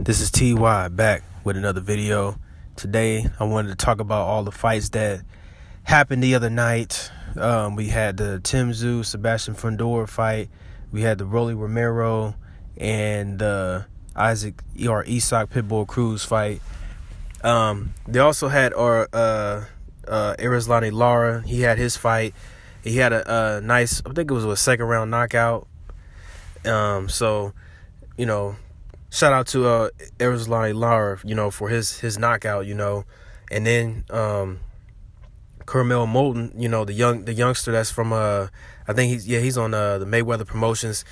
This is Tszyu back with another video. Today I wanted to talk about all the fights that happened the other night. We had the Tszyu Sebastian Fundora fight. We had the Rolly Romero and the Isaac Pitbull Cruz fight. They also had Arislani Lara. He had his fight. He had a nice, I think it was a second round knockout. So, shout out to Arislani Lara, for his knockout, and then Carmel Moulton, the youngster that's from I think he's on the Mayweather Promotions.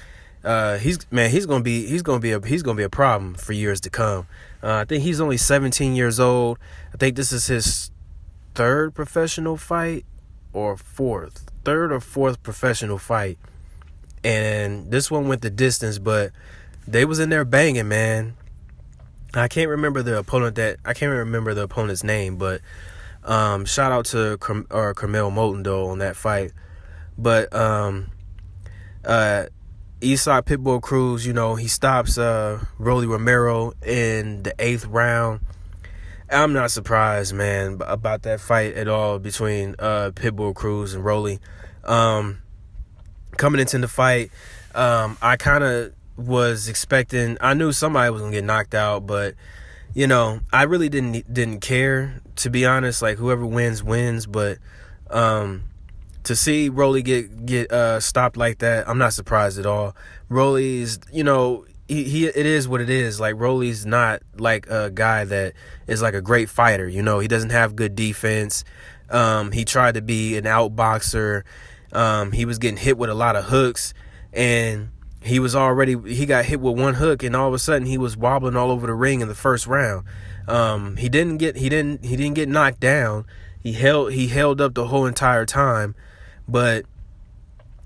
He's gonna be a problem for years to come. I think he's only 17 years old. I think this is his third or fourth professional fight, and this one went the distance, but they was in there banging, man. I can't remember the opponent's name, but shout out to Carmel Moulton though on that fight. But Isaac Pitbull Cruz, he stops Rolly Romero in the 8th round. I'm not surprised, man, about that fight at all between Pitbull Cruz and Rolly. Coming into the fight, I kind of was expecting, I knew somebody was gonna get knocked out, but I really didn't care, to be honest. Like, whoever wins, but to see Rolly get stopped like that, I'm not surprised at all. Rolly's, it is what it is. Like, Rolly's not like a guy that is like a great fighter. He doesn't have good defense. He tried to be an outboxer. He was getting hit with a lot of hooks, and he got hit with one hook, and all of a sudden he was wobbling all over the ring in the first round. He didn't get knocked down. He held up the whole entire time, but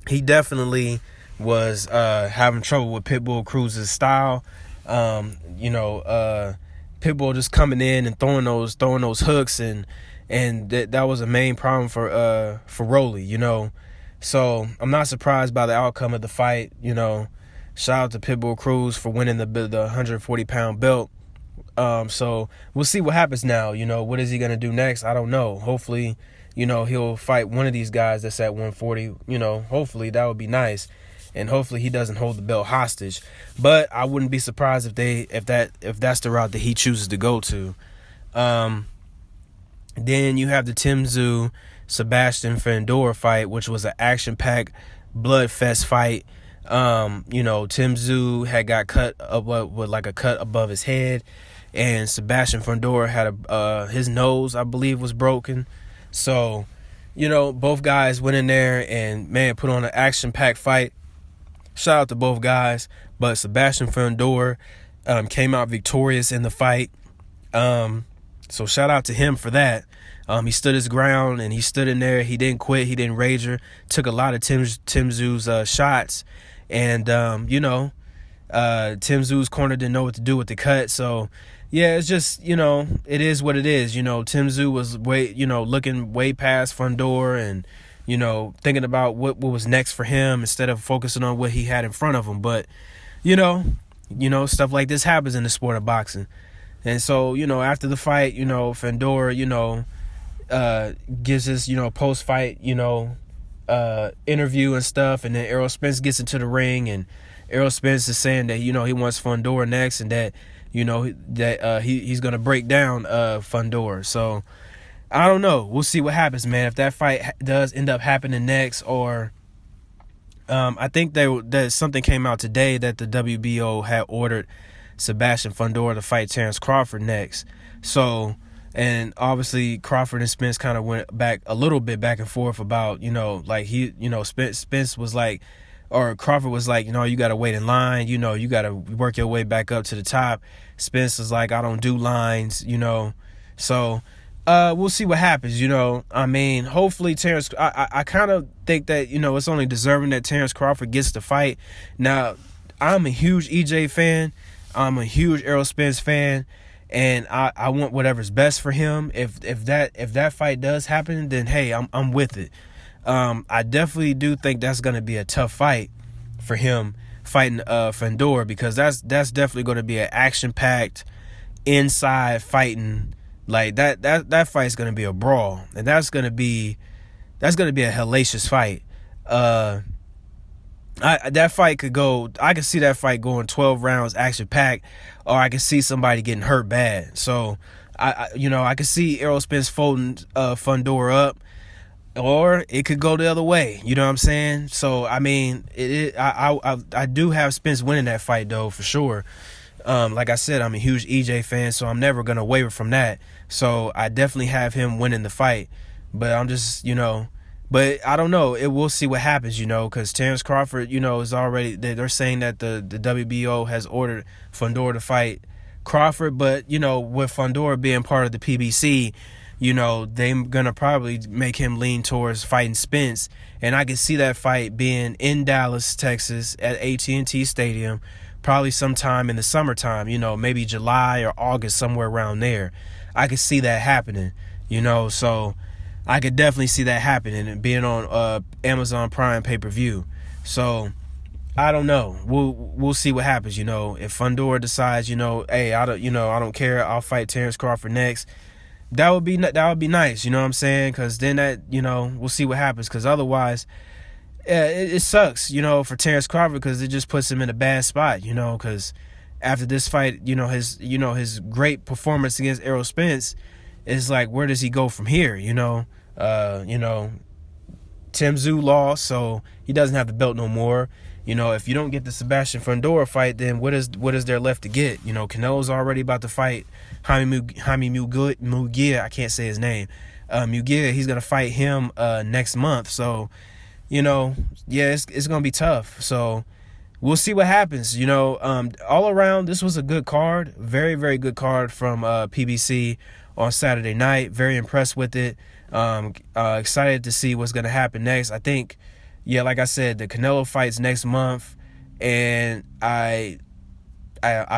he definitely was having trouble with Pitbull Cruz's style. Pitbull just coming in and throwing those hooks, and that was a main problem for Rolly. So I'm not surprised by the outcome of the fight. Shout out to Pitbull Cruz for winning the 140-pound belt. So we'll see what happens now. What is he gonna do next? I don't know. Hopefully, he'll fight one of these guys that's at 140. Hopefully that would be nice, and hopefully he doesn't hold the belt hostage. But I wouldn't be surprised if that's the route that he chooses to go to. Then you have the Tszyu Sebastian Fundora fight, which was an action-packed blood fest fight. Tszyu had got cut up with like a cut above his head, and Sebastian Fundora had his nose, I believe, was broken. So, both guys went in there and, man, put on an action-packed fight. Shout out to both guys, but Sebastian Fundora came out victorious in the fight. So shout out to him for that. He stood his ground, and he stood in there. He didn't quit. He didn't rager. Took a lot of Tszyu's shots. And, Tszyu's corner didn't know what to do with the cut. So, yeah, it's just, it is what it is. Tszyu was looking way past Fundora and, thinking about what was next for him instead of focusing on what he had in front of him. But, stuff like this happens in the sport of boxing. And so, after the fight, Fundora, gives his, post-fight, interview and stuff, and then Errol Spence gets into the ring, and Errol Spence is saying that he wants Fundora next, and that he's gonna break down Fundora. So I don't know. We'll see what happens, man. If that fight does end up happening next, or I think that something came out today that the WBO had ordered Sebastian Fundora to fight Terrence Crawford next. So. And obviously Crawford and Spence kind of went back a little bit back and forth about, Spence was like, or Crawford was like, you got to wait in line, you got to work your way back up to the top. Spence was like, I don't do lines, So we'll see what happens, hopefully Terrence, I kind of think that, it's only deserving that Terrence Crawford gets the fight. Now, I'm a huge EJ fan. I'm a huge Errol Spence fan. And I want whatever's best for him. If that fight does happen, then hey, I'm with it. I definitely do think that's gonna be a tough fight for him fighting Fundora, because that's definitely going to be an action-packed inside fighting. Like that fight's going to be a brawl, and that's going to be a hellacious fight. That fight could go. I could see that fight going 12 rounds, action packed, or I could see somebody getting hurt bad. So I could see Errol Spence folding Fundora up, or it could go the other way. You know what I'm saying? So I mean, I do have Spence winning that fight though, for sure. Like I said, I'm a huge EJ fan, so I'm never gonna waver from that. So I definitely have him winning the fight. But I'm just, but I don't know. We'll see what happens, because Terrence Crawford, is already, they're saying that the WBO has ordered Fundora to fight Crawford. But, with Fundora being part of the PBC, they're going to probably make him lean towards fighting Spence. And I can see that fight being in Dallas, Texas at AT&T Stadium, probably sometime in the summertime, maybe July or August, somewhere around there. I could see that happening, so I could definitely see that happening and being on Amazon Prime pay-per-view. So I don't know. We'll see what happens. If Fundora decides, hey, I don't care, I'll fight Terrence Crawford next. That would be nice. You know what I'm saying? Because then that we'll see what happens. Because otherwise, it sucks. For Terrence Crawford, because it just puts him in a bad spot. Because after this fight, his great performance against Errol Spence. It's like, where does he go from here? Tszyu lost, so he doesn't have the belt no more. If you don't get the Sebastian Fundora fight, then what is there left to get? Canelo's already about to fight Jaime Munguia. I can't say his name. Munguia, he's gonna fight him next month. So, it's gonna be tough. So we'll see what happens. All around, this was a good card, very, very good card from PBC on Saturday night. Very impressed with it. Excited to see what's going to happen next. I think, like I said, the Canelo fight's next month, and I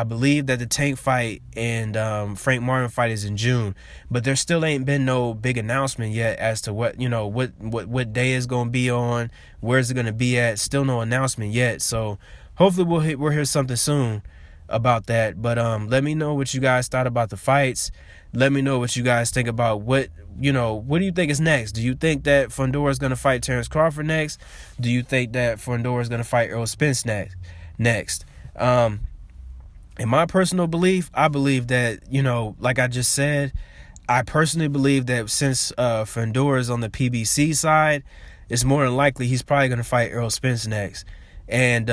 believe that the Tank fight and Frank Martin fight is in June, but there still ain't been no big announcement yet as to what what day is going to be on, where's it going to be at. Still no announcement yet, so hopefully we'll hear something soon about that. But let me know what you guys thought about the fights. Let me know what you guys think about what do you think is next? Do you think that Fundora is going to fight Terrence Crawford next? Do you think that Fundora is going to fight Errol Spence next? In my personal belief, I believe that, like I just said, I personally believe that since Fundora is on the PBC side, it's more than likely he's probably going to fight Errol Spence next. And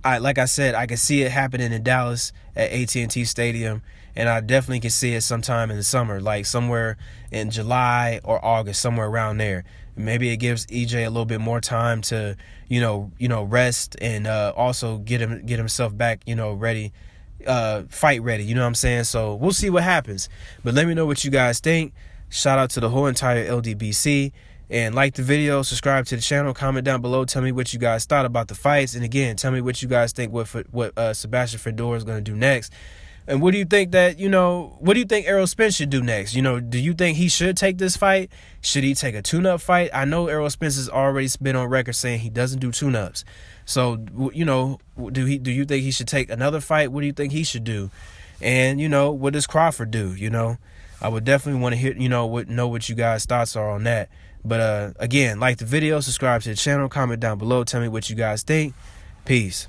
like I said, I can see it happening in Dallas at AT&T Stadium, and I definitely can see it sometime in the summer, like somewhere in July or August, somewhere around there. Maybe it gives EJ a little bit more time to, rest and also get himself back, ready, fight ready. You know what I'm saying? So we'll see what happens. But let me know what you guys think. Shout out to the whole entire LDBC. And like the video, subscribe to the channel, comment down below, tell me what you guys thought about the fights. And again, tell me what you guys think what Sebastian Fundora is going to do next. And what do you think what do you think Errol Spence should do next? Do you think he should take this fight? Should he take a tune-up fight? I know Errol Spence has already been on record saying he doesn't do tune-ups. So, do you think he should take another fight? What do you think he should do? And, what does Crawford do? I would definitely want to hear, know what you guys' thoughts are on that. But again, like the video, subscribe to the channel, comment down below, tell me what you guys think. Peace.